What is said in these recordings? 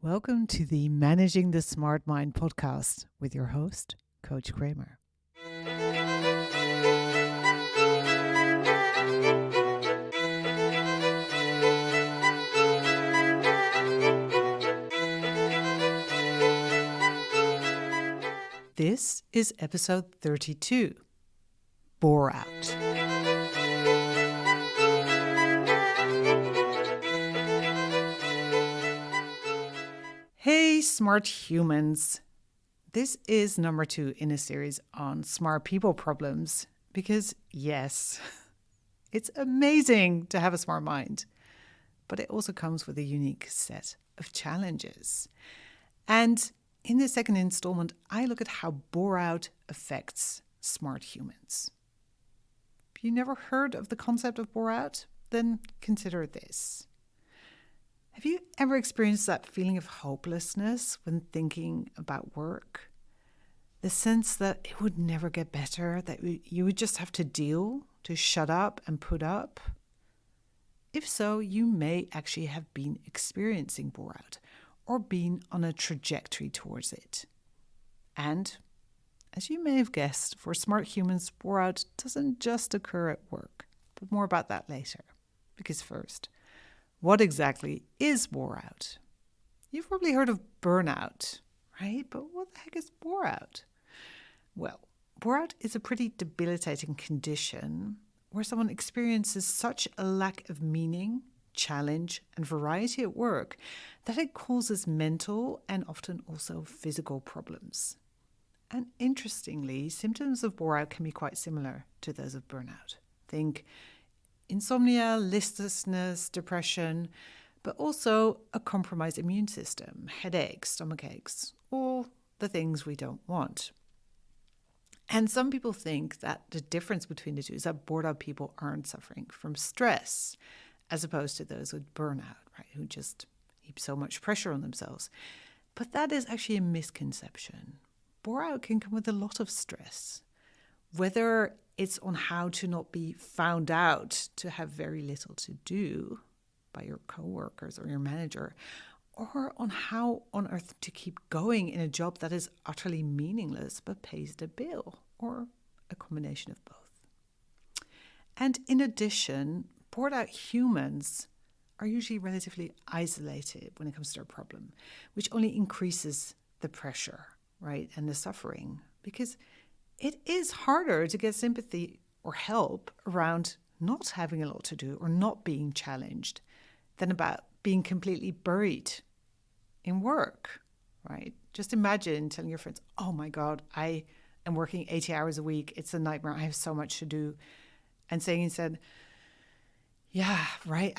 Welcome to the Managing the Smart Mind podcast with your host, Coach Kramer. This is episode 32, Boreout. Hey, smart humans. This is number 2 in a series on smart people problems because, yes, it's amazing to have a smart mind, but it also comes with a unique set of challenges. And in the second installment, I look at how Boreout affects smart humans. If you never heard of the concept of Boreout, then consider this. Have you ever experienced that feeling of hopelessness when thinking about work? The sense that it would never get better, that you would just have to deal, to shut up and put up? If so, you may actually have been experiencing Boreout or been on a trajectory towards it. And, as you may have guessed, for smart humans, Boreout doesn't just occur at work, but more about that later. Because first, what exactly is Boreout? You've probably heard of burnout, right? But what the heck is Boreout? Well, Boreout is a pretty debilitating condition where someone experiences such a lack of meaning, challenge, and variety at work that it causes mental and often also physical problems. And interestingly, symptoms of Boreout can be quite similar to those of burnout. Think insomnia, listlessness, depression, but also a compromised immune system, headaches, stomach aches, all the things we don't want. And some people think that the difference between the two is that bored out people aren't suffering from stress, as opposed to those with burnout, right, who just heap so much pressure on themselves. But that is actually a misconception. Boreout can come with a lot of stress, whether it's on how to not be found out, to have very little to do by your coworkers or your manager, or on how on earth to keep going in a job that is utterly meaningless but pays the bill, or a combination of both. And in addition, bored out humans are usually relatively isolated when it comes to their problem, which only increases the pressure, right, and the suffering, because it is harder to get sympathy or help around not having a lot to do or not being challenged than about being completely buried in work, right? Just imagine telling your friends, oh my God, I am working 80 hours a week. It's a nightmare. I have so much to do. And saying instead, yeah, right,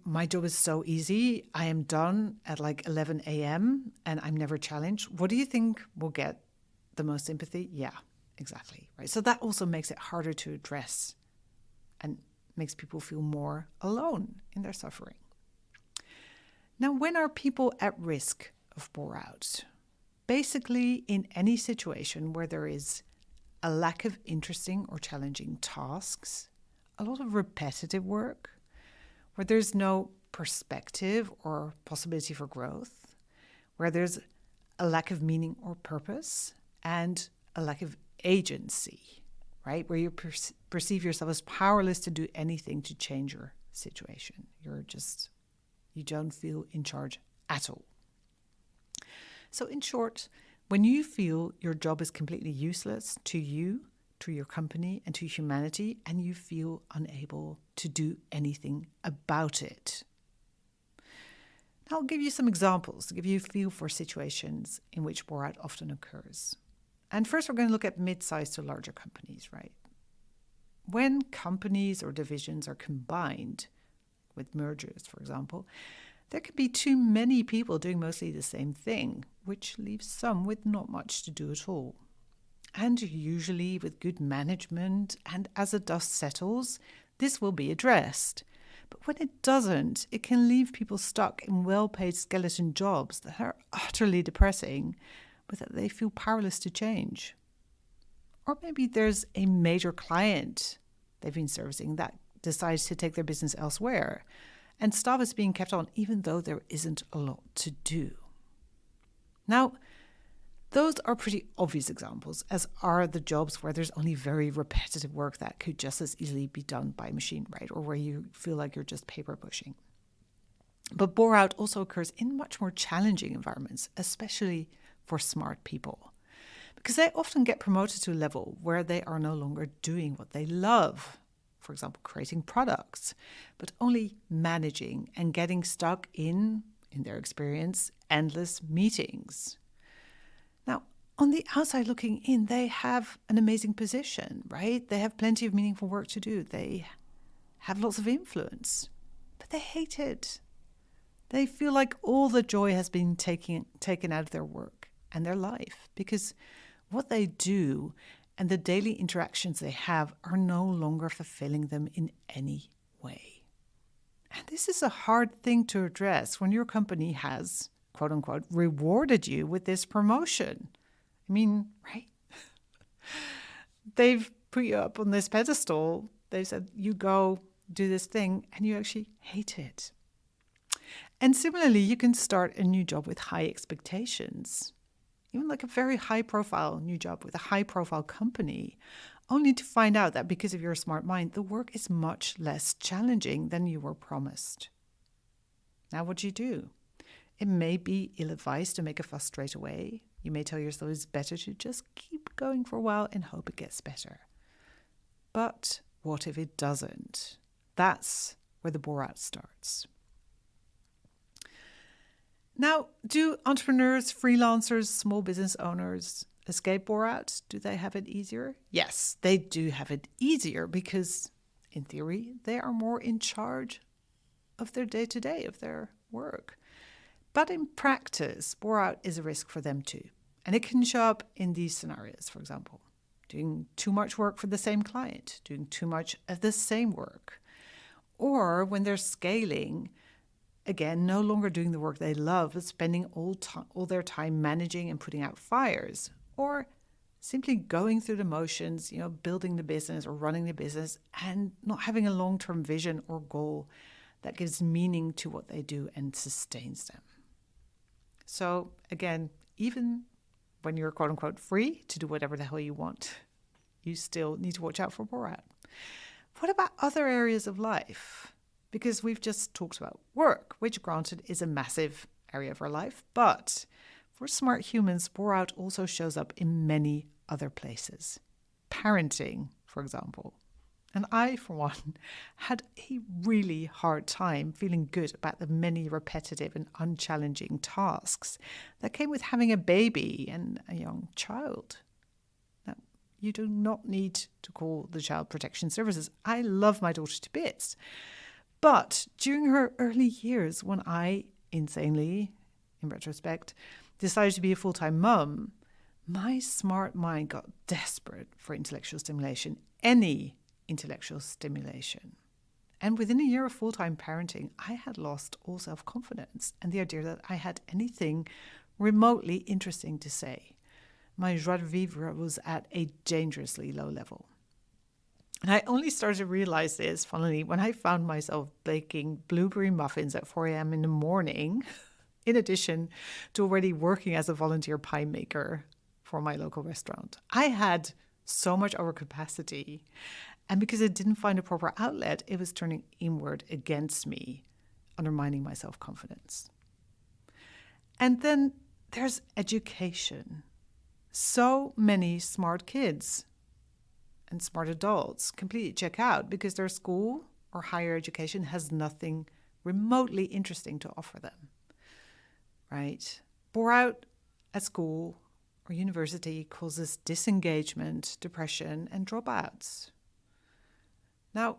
my job is so easy. I am done at like 11 a.m. and I'm never challenged. What do you think will get the most sympathy? Yeah, exactly. Right. So that also makes it harder to address and makes people feel more alone in their suffering. Now, when are people at risk of Boreout? Basically, in any situation where there is a lack of interesting or challenging tasks, a lot of repetitive work, where there's no perspective or possibility for growth, where there's a lack of meaning or purpose, and a lack of agency, right? Where you perceive yourself as powerless to do anything to change your situation. You don't feel in charge at all. So in short, when you feel your job is completely useless to you, to your company, and to humanity, and you feel unable to do anything about it. Now, I'll give you some examples to give you a feel for situations in which Boreout often occurs. And first, we're going to look at mid-sized to larger companies, right? When companies or divisions are combined with mergers, for example, there can be too many people doing mostly the same thing, which leaves some with not much to do at all. And usually with good management and as the dust settles, this will be addressed. But when it doesn't, it can leave people stuck in well-paid skeleton jobs that are utterly depressing, but that they feel powerless to change. Or maybe there's a major client they've been servicing that decides to take their business elsewhere. and staff is being kept on even though there isn't a lot to do. Now, those are pretty obvious examples, as are the jobs where there's only very repetitive work that could just as easily be done by machine, right? Or where you feel like you're just paper pushing. But Boreout also occurs in much more challenging environments, especially for smart people, because they often get promoted to a level where they are no longer doing what they love. For example, creating products, but only managing and getting stuck in their experience, endless meetings. Now, on the outside looking in, they have an amazing position, right? They have plenty of meaningful work to do. They have lots of influence, but they hate it. They feel like all the joy has been taken out of their work and their life, because what they do and the daily interactions they have are no longer fulfilling them in any way. And this is a hard thing to address when your company has, quote unquote, rewarded you with this promotion. I mean, right? They've put you up on this pedestal. They've said, you go do this thing, and you actually hate it. And similarly, you can start a new job with high expectations, even like a very high profile new job with a high profile company, only to find out that because of your smart mind, the work is much less challenging than you were promised. Now, what do you do? It may be ill-advised to make a fuss straight away. You may tell yourself it's better to just keep going for a while and hope it gets better. But what if it doesn't? That's where the Boreout starts. Now, do entrepreneurs, freelancers, small business owners escape Boreout? Do they have it easier? Yes, they do have it easier because, in theory, they are more in charge of their day-to-day, of their work. But in practice, Boreout is a risk for them too. And it can show up in these scenarios, for example, doing too much work for the same client, doing too much of the same work. Or when they're scaling, again, no longer doing the work they love, but spending all their time managing and putting out fires, or simply going through the motions, building the business or running the business and not having a long-term vision or goal that gives meaning to what they do and sustains them. So again, even when you're quote unquote free to do whatever the hell you want, you still need to watch out for Boreout. What about other areas of life? Because we've just talked about work, which granted is a massive area of our life, but for smart humans, Boreout also shows up in many other places. Parenting, for example. And I, for one, had a really hard time feeling good about the many repetitive and unchallenging tasks that came with having a baby and a young child. Now, you do not need to call the Child Protection Services. I love my daughter to bits. But during her early years, when I, insanely, in retrospect, decided to be a full-time mum, my smart mind got desperate for intellectual stimulation, any intellectual stimulation. And within a year of full-time parenting, I had lost all self-confidence and the idea that I had anything remotely interesting to say. My joie de vivre was at a dangerously low level. And I only started to realize this, funnily, when I found myself baking blueberry muffins at 4 a.m. in the morning, in addition to already working as a volunteer pie maker for my local restaurant. I had so much overcapacity. And because I didn't find a proper outlet, it was turning inward against me, undermining my self-confidence. And then there's education. So many smart kids and smart adults completely check out because their school or higher education has nothing remotely interesting to offer them, right? Boreout at school or university causes disengagement, depression, and dropouts. Now,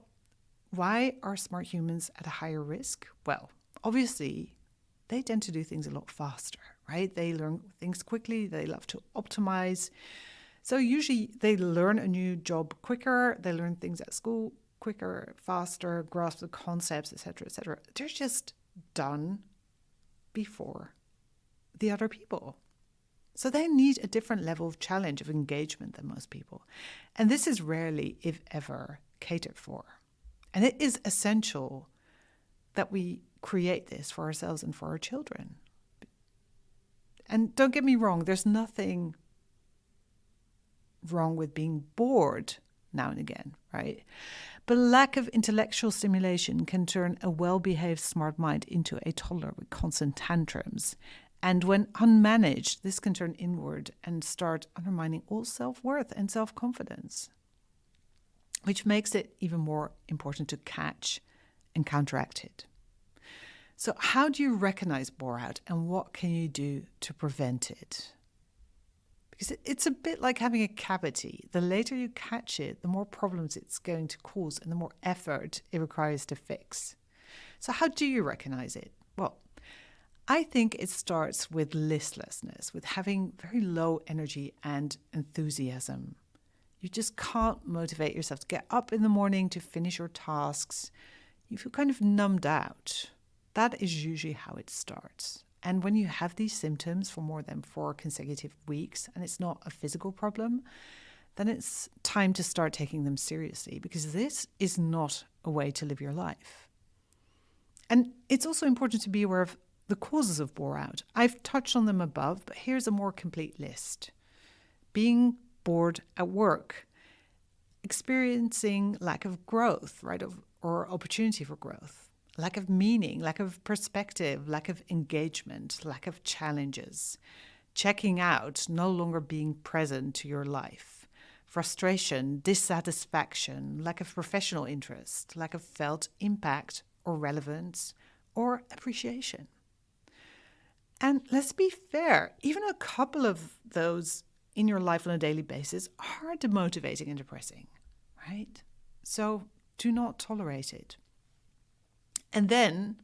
why are smart humans at a higher risk? Well, obviously, they tend to do things a lot faster, right? They learn things quickly. They love to optimize. So usually they learn a new job quicker. They learn things at school quicker, faster, grasp the concepts, etc., etc. They're just done before the other people. So they need a different level of challenge, of engagement than most people. And this is rarely, if ever, catered for. And it is essential that we create this for ourselves and for our children. And don't get me wrong, there's nothing wrong with being bored now and again, right? But lack of intellectual stimulation can turn a well-behaved smart mind into a toddler with constant tantrums. And when unmanaged, this can turn inward and start undermining all self-worth and self-confidence, which makes it even more important to catch and counteract it. So how do you recognize Boreout, and what can you do to prevent it? Because it's a bit like having a cavity. The later you catch it, the more problems it's going to cause and the more effort it requires to fix. So how do you recognize it? Well, I think it starts with listlessness, with having very low energy and enthusiasm. You just can't motivate yourself to get up in the morning to finish your tasks. You feel kind of numbed out. That is usually how it starts. And when you have these symptoms for more than 4 consecutive weeks and it's not a physical problem, then it's time to start taking them seriously, because this is not a way to live your life. And it's also important to be aware of the causes of Boreout. I've touched on them above, but here's a more complete list. Being bored at work, experiencing lack of growth, right, or opportunity for growth, lack of meaning, lack of perspective, lack of engagement, lack of challenges, checking out, no longer being present to your life, frustration, dissatisfaction, lack of professional interest, lack of felt impact or relevance or appreciation. And let's be fair, even a couple of those in your life on a daily basis are demotivating and depressing, right? So do not tolerate it. And then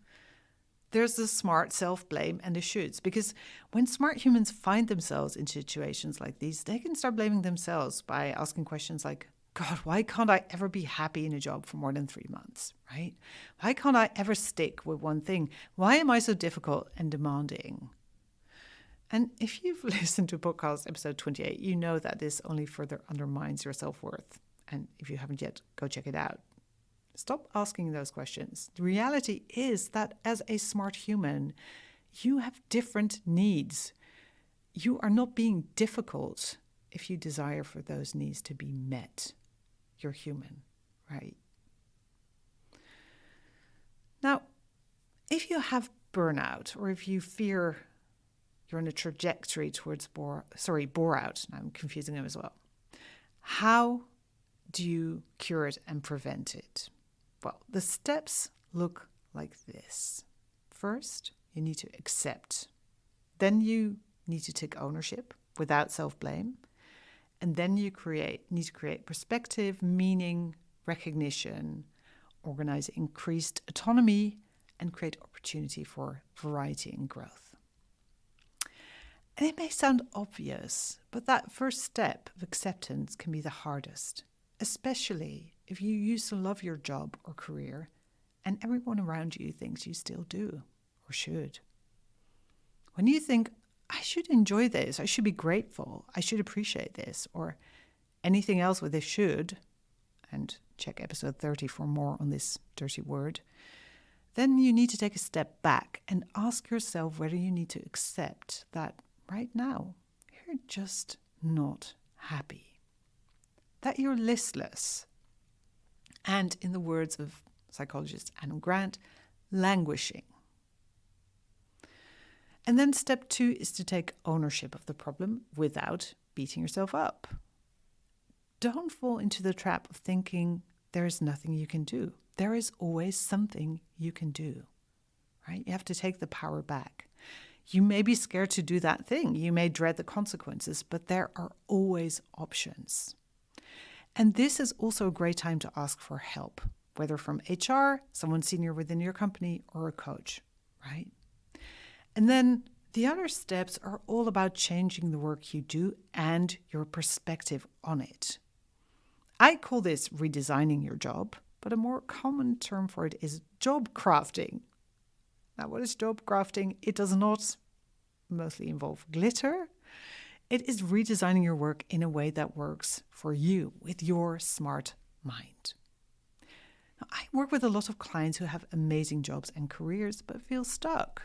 there's the smart self-blame and the shoulds, because when smart humans find themselves in situations like these, they can start blaming themselves by asking questions like, God, why can't I ever be happy in a job for more than 3 months, right? Why can't I ever stick with one thing? Why am I so difficult and demanding? And if you've listened to podcast episode 28, you know that this only further undermines your self-worth. And if you haven't yet, go check it out. Stop asking those questions. The reality is that as a smart human, you have different needs. You are not being difficult if you desire for those needs to be met. You're human, right? Now, if you have burnout, or if you fear you're on a trajectory towards Boreout, now I'm confusing them as well, how do you cure it and prevent it? Well, the steps look like this. First, you need to accept. Then you need to take ownership without self-blame. And then you need to create perspective, meaning, recognition, organize increased autonomy, and create opportunity for variety and growth. And it may sound obvious, but that first step of acceptance can be the hardest, especially if you used to love your job or career and everyone around you thinks you still do or should. When you think, I should enjoy this, I should be grateful, I should appreciate this, or anything else with a should, and check episode 30 for more on this dirty word, then you need to take a step back and ask yourself whether you need to accept that right now you're just not happy, that you're listless, and in the words of psychologist Adam Grant, languishing. And then step 2 is to take ownership of the problem without beating yourself up. Don't fall into the trap of thinking there is nothing you can do. There is always something you can do, right? You have to take the power back. You may be scared to do that thing. You may dread the consequences, but there are always options. And this is also a great time to ask for help, whether from HR, someone senior within your company, or a coach, right? And then the other steps are all about changing the work you do and your perspective on it. I call this redesigning your job, but a more common term for it is job crafting. Now, what is job crafting? It does not mostly involve glitter. It is redesigning your work in a way that works for you with your smart mind. I work with a lot of clients who have amazing jobs and careers but feel stuck.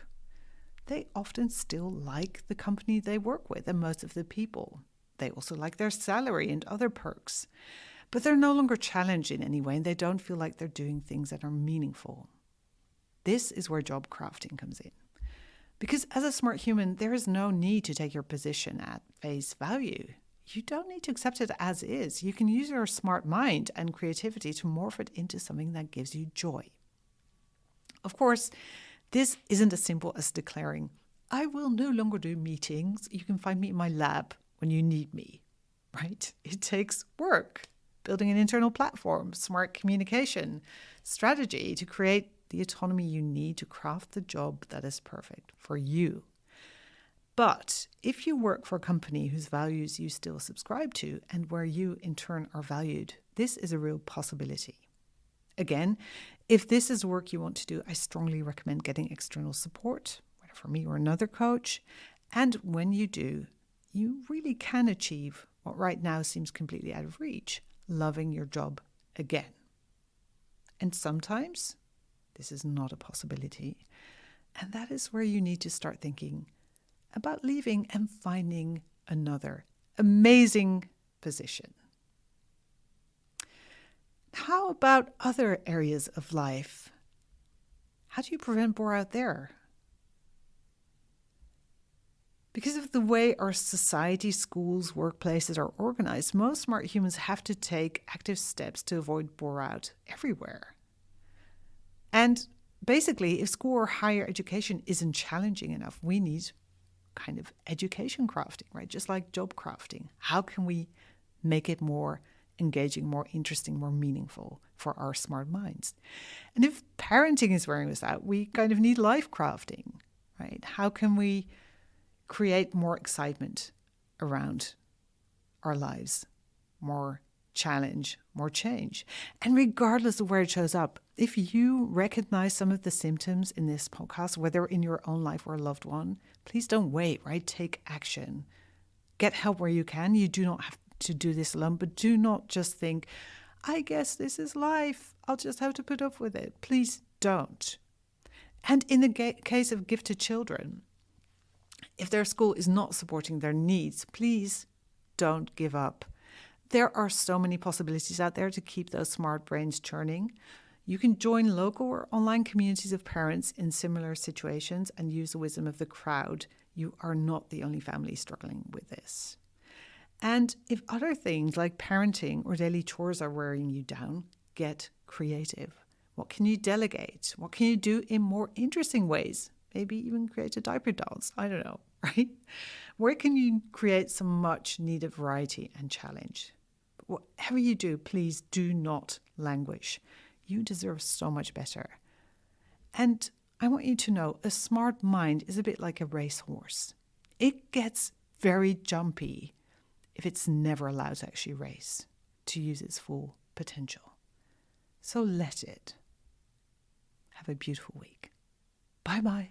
They often still like the company they work with and most of the people. They also like their salary and other perks. But they're no longer challenged in any way and they don't feel like they're doing things that are meaningful. This is where job crafting comes in. Because as a smart human, there is no need to take your position at face value. You don't need to accept it as is. You can use your smart mind and creativity to morph it into something that gives you joy. Of course, this isn't as simple as declaring, I will no longer do meetings. You can find me in my lab when you need me, right? It takes work, building an internal platform, smart communication, strategy to create the autonomy you need to craft the job that is perfect for you. But if you work for a company whose values you still subscribe to and where you in turn are valued, this is a real possibility. Again, if this is work you want to do, I strongly recommend getting external support, whether from me or another coach. And when you do, you really can achieve what right now seems completely out of reach, loving your job again. And sometimes this is not a possibility. And that is where you need to start thinking about leaving and finding another amazing position. How about other areas of life? How do you prevent Boreout there? Because of the way our society, schools, workplaces are organized, most smart humans have to take active steps to avoid Boreout everywhere. And basically, if school or higher education isn't challenging enough, we need kind of education crafting, right? Just like job crafting. How can we make it more engaging, more interesting, more meaningful for our smart minds? And if parenting is wearing us out, we kind of need life crafting, right? How can we create more excitement around our lives, more challenge, more change? And regardless of where it shows up, if you recognize some of the symptoms in this podcast, whether in your own life or a loved one, please don't wait, right? Take action. Get help where you can. You do not have to do this alone, but do not just think, I guess this is life. I'll just have to put up with it. Please don't. And in the case of gifted children, if their school is not supporting their needs, please don't give up. There are so many possibilities out there to keep those smart brains churning. You can join local or online communities of parents in similar situations and use the wisdom of the crowd. You are not the only family struggling with this. And if other things like parenting or daily chores are wearing you down, get creative. What can you delegate? What can you do in more interesting ways? Maybe even create a diaper dance. I don't know, right? Where can you create some much needed variety and challenge? But whatever you do, please do not languish. You deserve so much better. And I want you to know a smart mind is a bit like a racehorse. It gets very jumpy if it's never allowed to actually race, to use its full potential. So let it. Have a beautiful week. Bye-bye.